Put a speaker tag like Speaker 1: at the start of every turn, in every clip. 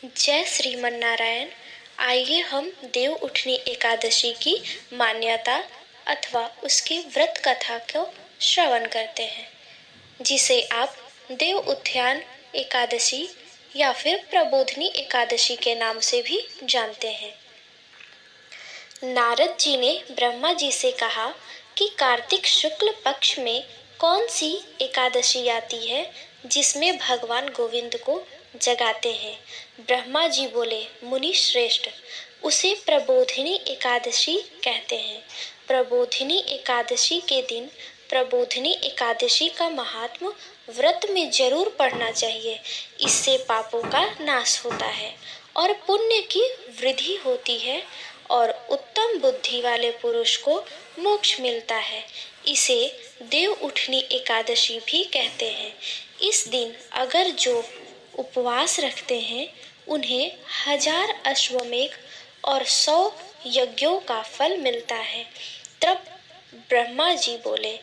Speaker 1: जय श्रीमन नारायण। आइए हम देव उठनी एकादशी की मान्यता अथवा उसकी व्रत कथा को श्रवण करते हैं, जिसे आप देव उत्थान एकादशी या फिर प्रबोधिनी एकादशी के नाम से भी जानते हैं। नारद जी ने ब्रह्मा जी से कहा कि कार्तिक शुक्ल पक्ष में कौन सी एकादशी आती है जिसमें भगवान गोविंद को जगाते हैं। ब्रह्मा जी बोले, मुनि श्रेष्ठ, उसे प्रबोधिनी एकादशी कहते हैं। प्रबोधिनी एकादशी के दिन प्रबोधिनी एकादशी का महात्म व्रत में जरूर पढ़ना चाहिए। इससे पापों का नाश होता है और पुण्य की वृद्धि होती है और उत्तम बुद्धि वाले पुरुष को मोक्ष मिलता है। इसे देव उठनी एकादशी भी कहते हैं। इस दिन अगर जो उपवास रखते हैं उन्हें 1000 अश्वमेघ और 100 यज्ञों का फल मिलता है। तब ब्रह्मा जी बोले,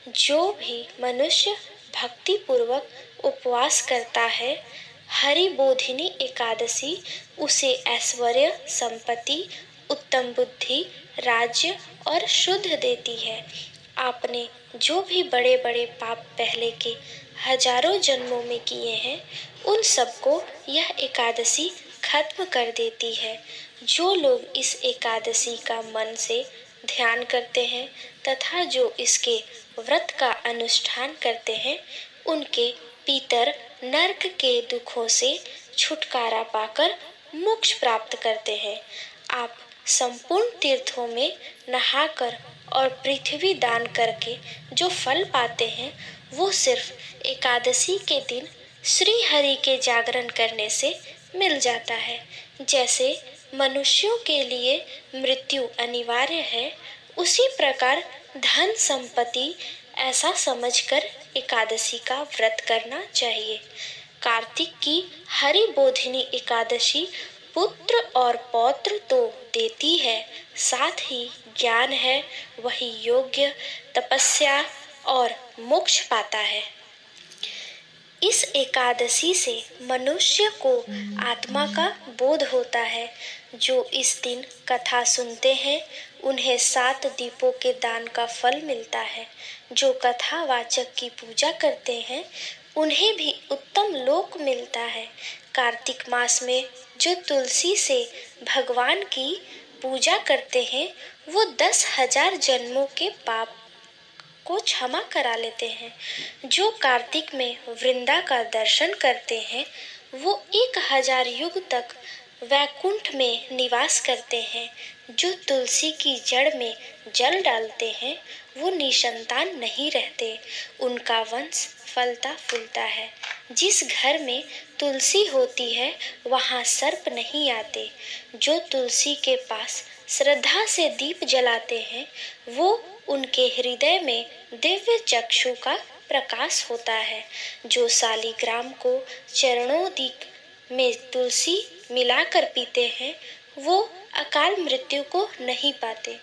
Speaker 1: जो भी मनुष्य भक्ति पूर्वक उपवास करता है, हरि बोधिनी एकादशी उसे ऐश्वर्य, संपत्ति, उत्तम बुद्धि, राज्य और शुद्ध देती है। आपने जो भी बड़े बड़े पाप पहले के हजारों जन्मों में किए हैं, उन सबको यह एकादशी खत्म कर देती है। जो लोग इस एकादशी का मन से ध्यान करते हैं तथा जो इसके व्रत का अनुष्ठान करते हैं, उनके पितर नरक के दुखों से छुटकारा पाकर मोक्ष प्राप्त करते हैं। आप संपूर्ण तीर्थों में नहाकर और पृथ्वी दान करके जो फल पाते हैं, वो सिर्फ एकादशी के दिन श्री हरि के जागरण करने से मिल जाता है। जैसे मनुष्यों के लिए मृत्यु अनिवार्य है, उसी प्रकार धन संपत्ति ऐसा समझकर एकादशी का व्रत करना चाहिए। कार्तिक की हरि बोधिनी एकादशी पुत्र और पौत्र तो देती है, साथ ही ज्ञान है वही योग्य, तपस्या और मोक्ष पाता है। इस एकादशी से मनुष्य को आत्मा का बोध होता है। जो इस दिन कथा सुनते हैं उन्हें 7 दीपों के दान का फल मिलता है। जो कथावाचक की पूजा करते हैं उन्हें भी उत्तम लोक मिलता है। कार्तिक मास में जो तुलसी से भगवान की पूजा करते हैं, वो 10,000 जन्मों के पाप को क्षमा करा लेते हैं। जो कार्तिक में वृंदा का दर्शन करते हैं, वो 1000 युग तक वैकुंठ में निवास करते हैं। जो तुलसी की जड़ में जल डालते हैं, वो निसंतान नहीं रहते, उनका वंश फलता फूलता है। जिस घर में तुलसी होती है वहाँ सर्प नहीं आते। जो तुलसी के पास श्रद्धा से दीप जलाते हैं, वो उनके हृदय में दिव्य चक्षु का प्रकाश होता है। जो शालिग्राम को चरणोदीक में तुलसी मिलाकर पीते हैं, वो अकाल मृत्यु को नहीं पाते।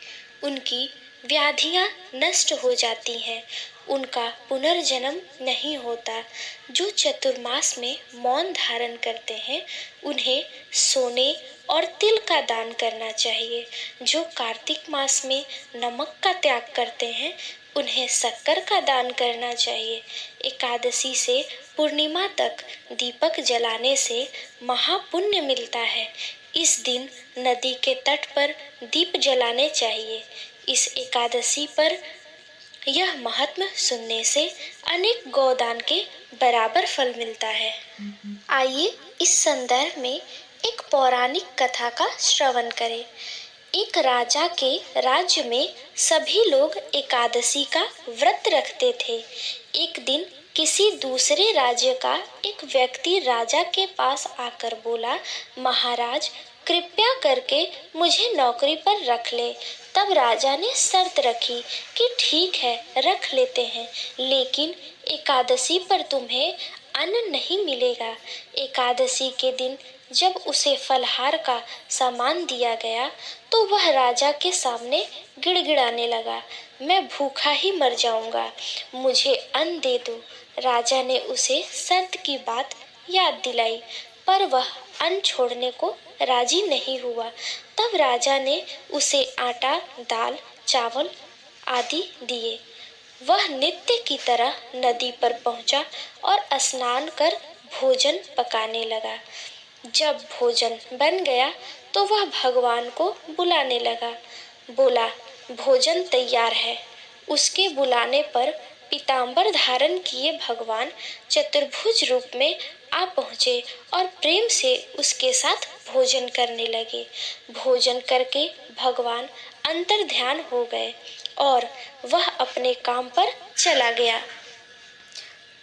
Speaker 1: उनकी व्याधियां नष्ट हो जाती हैं, उनका पुनर्जन्म नहीं होता। जो चतुर्मास में मौन धारण करते हैं, उन्हें सोने और तिल का दान करना चाहिए। जो कार्तिक मास में नमक का त्याग करते हैं, उन्हें शक्कर का दान करना चाहिए। एकादशी से पूर्णिमा तक दीपक जलाने से महापुण्य मिलता है। इस दिन नदी के तट पर दीप जलाने चाहिए। इस एकादशी पर यह महात्म्य सुनने से अनेक गोदान के बराबर फल मिलता है। आइए इस संदर्भ में एक पौराणिक कथा का श्रवण करें। एक राजा के राज्य में सभी लोग एकादशी का व्रत रखते थे। एक दिन किसी दूसरे राज्य का एक व्यक्ति राजा के पास आकर बोला, महाराज, कृपया करके मुझे नौकरी पर रख ले। तब राजा ने शर्त रखी कि ठीक है, रख लेते हैं, लेकिन एकादशी पर तुम्हें अन्न नहीं मिलेगा। एकादशी के दिन जब उसे फलहार का सामान दिया गया तो वह राजा के सामने गिड़गिड़ाने लगा, मैं भूखा ही मर जाऊंगा, मुझे अन्न दे दो। राजा ने उसे शर्त की बात याद दिलाई, पर वह अन्न छोड़ने को राजी नहीं हुआ। तब राजा ने उसे आटा, दाल, चावल आदि दिए। वह नित्य की तरह नदी पर पहुंचा और स्नान कर भोजन पकाने लगा। जब भोजन बन गया तो वह भगवान को बुलाने लगा। बोला, भोजन तैयार है। उसके बुलाने पर पीतांबर धारण किए भगवान चतुर्भुज रूप में आ पहुँचे और प्रेम से उसके साथ भोजन करने लगे। भोजन करके भगवान अंतर्ध्यान हो गए और वह अपने काम पर चला गया।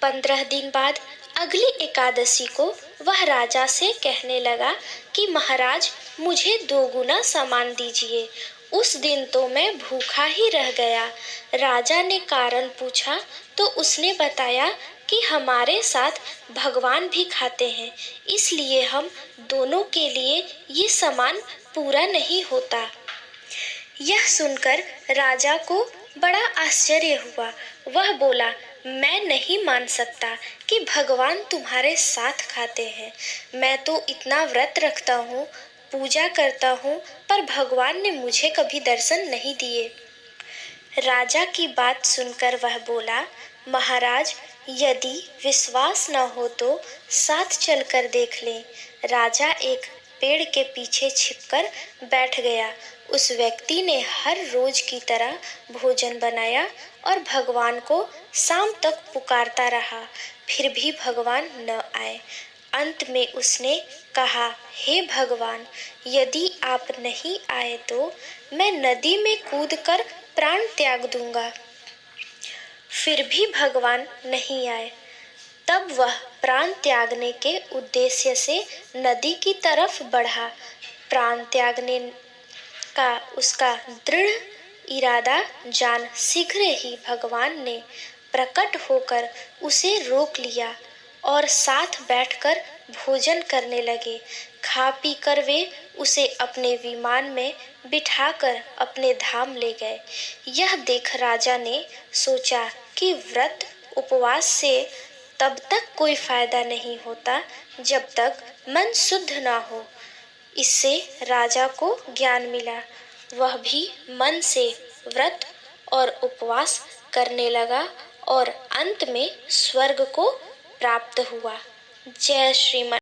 Speaker 1: 15 दिन बाद अगली एकादशी को वह राजा से कहने लगा कि महाराज, मुझे 2 गुना सामान दीजिए। उस दिन तो मैं भूखा ही रह गया। राजा ने कारण पूछा तो उसने बताया कि हमारे साथ भगवान भी खाते हैं, इसलिए हम दोनों के लिए ये सामान पूरा नहीं होता। यह सुनकर राजा को बड़ा आश्चर्य हुआ। वह बोला, मैं नहीं मान सकता कि भगवान तुम्हारे साथ खाते हैं। मैं तो इतना व्रत रखता हूँ, पूजा करता हूँ, पर भगवान ने मुझे कभी दर्शन नहीं दिए। राजा की बात सुनकर वह बोला, महाराज, यदि विश्वास न हो तो साथ चलकर देख लें। राजा एक पेड़ के पीछे छिपकर बैठ गया। उस व्यक्ति ने हर रोज की तरह भोजन बनाया और भगवान को शाम तक पुकारता रहा, फिर भी भगवान न आए। अंत में उसने कहा, हे भगवान, यदि आप नहीं आए तो मैं नदी में कूदकर प्राण त्याग दूंगा। फिर भी भगवान नहीं आए। तब वह प्राण त्यागने के उद्देश्य से नदी की तरफ बढ़ा। प्राण त्यागने का उसका दृढ़ इरादा जान शीघ्र ही भगवान ने प्रकट होकर उसे रोक लिया और साथ बैठकर भोजन करने लगे। खा पी कर वे उसे अपने विमान में बिठाकर अपने धाम ले गए। यह देख राजा ने सोचा कि व्रत उपवास से तब तक कोई फायदा नहीं होता जब तक मन शुद्ध ना हो। इससे राजा को ज्ञान मिला। वह भी मन से व्रत और उपवास करने लगा और अंत में स्वर्ग को प्राप्त हुआ। जय श्रीमन।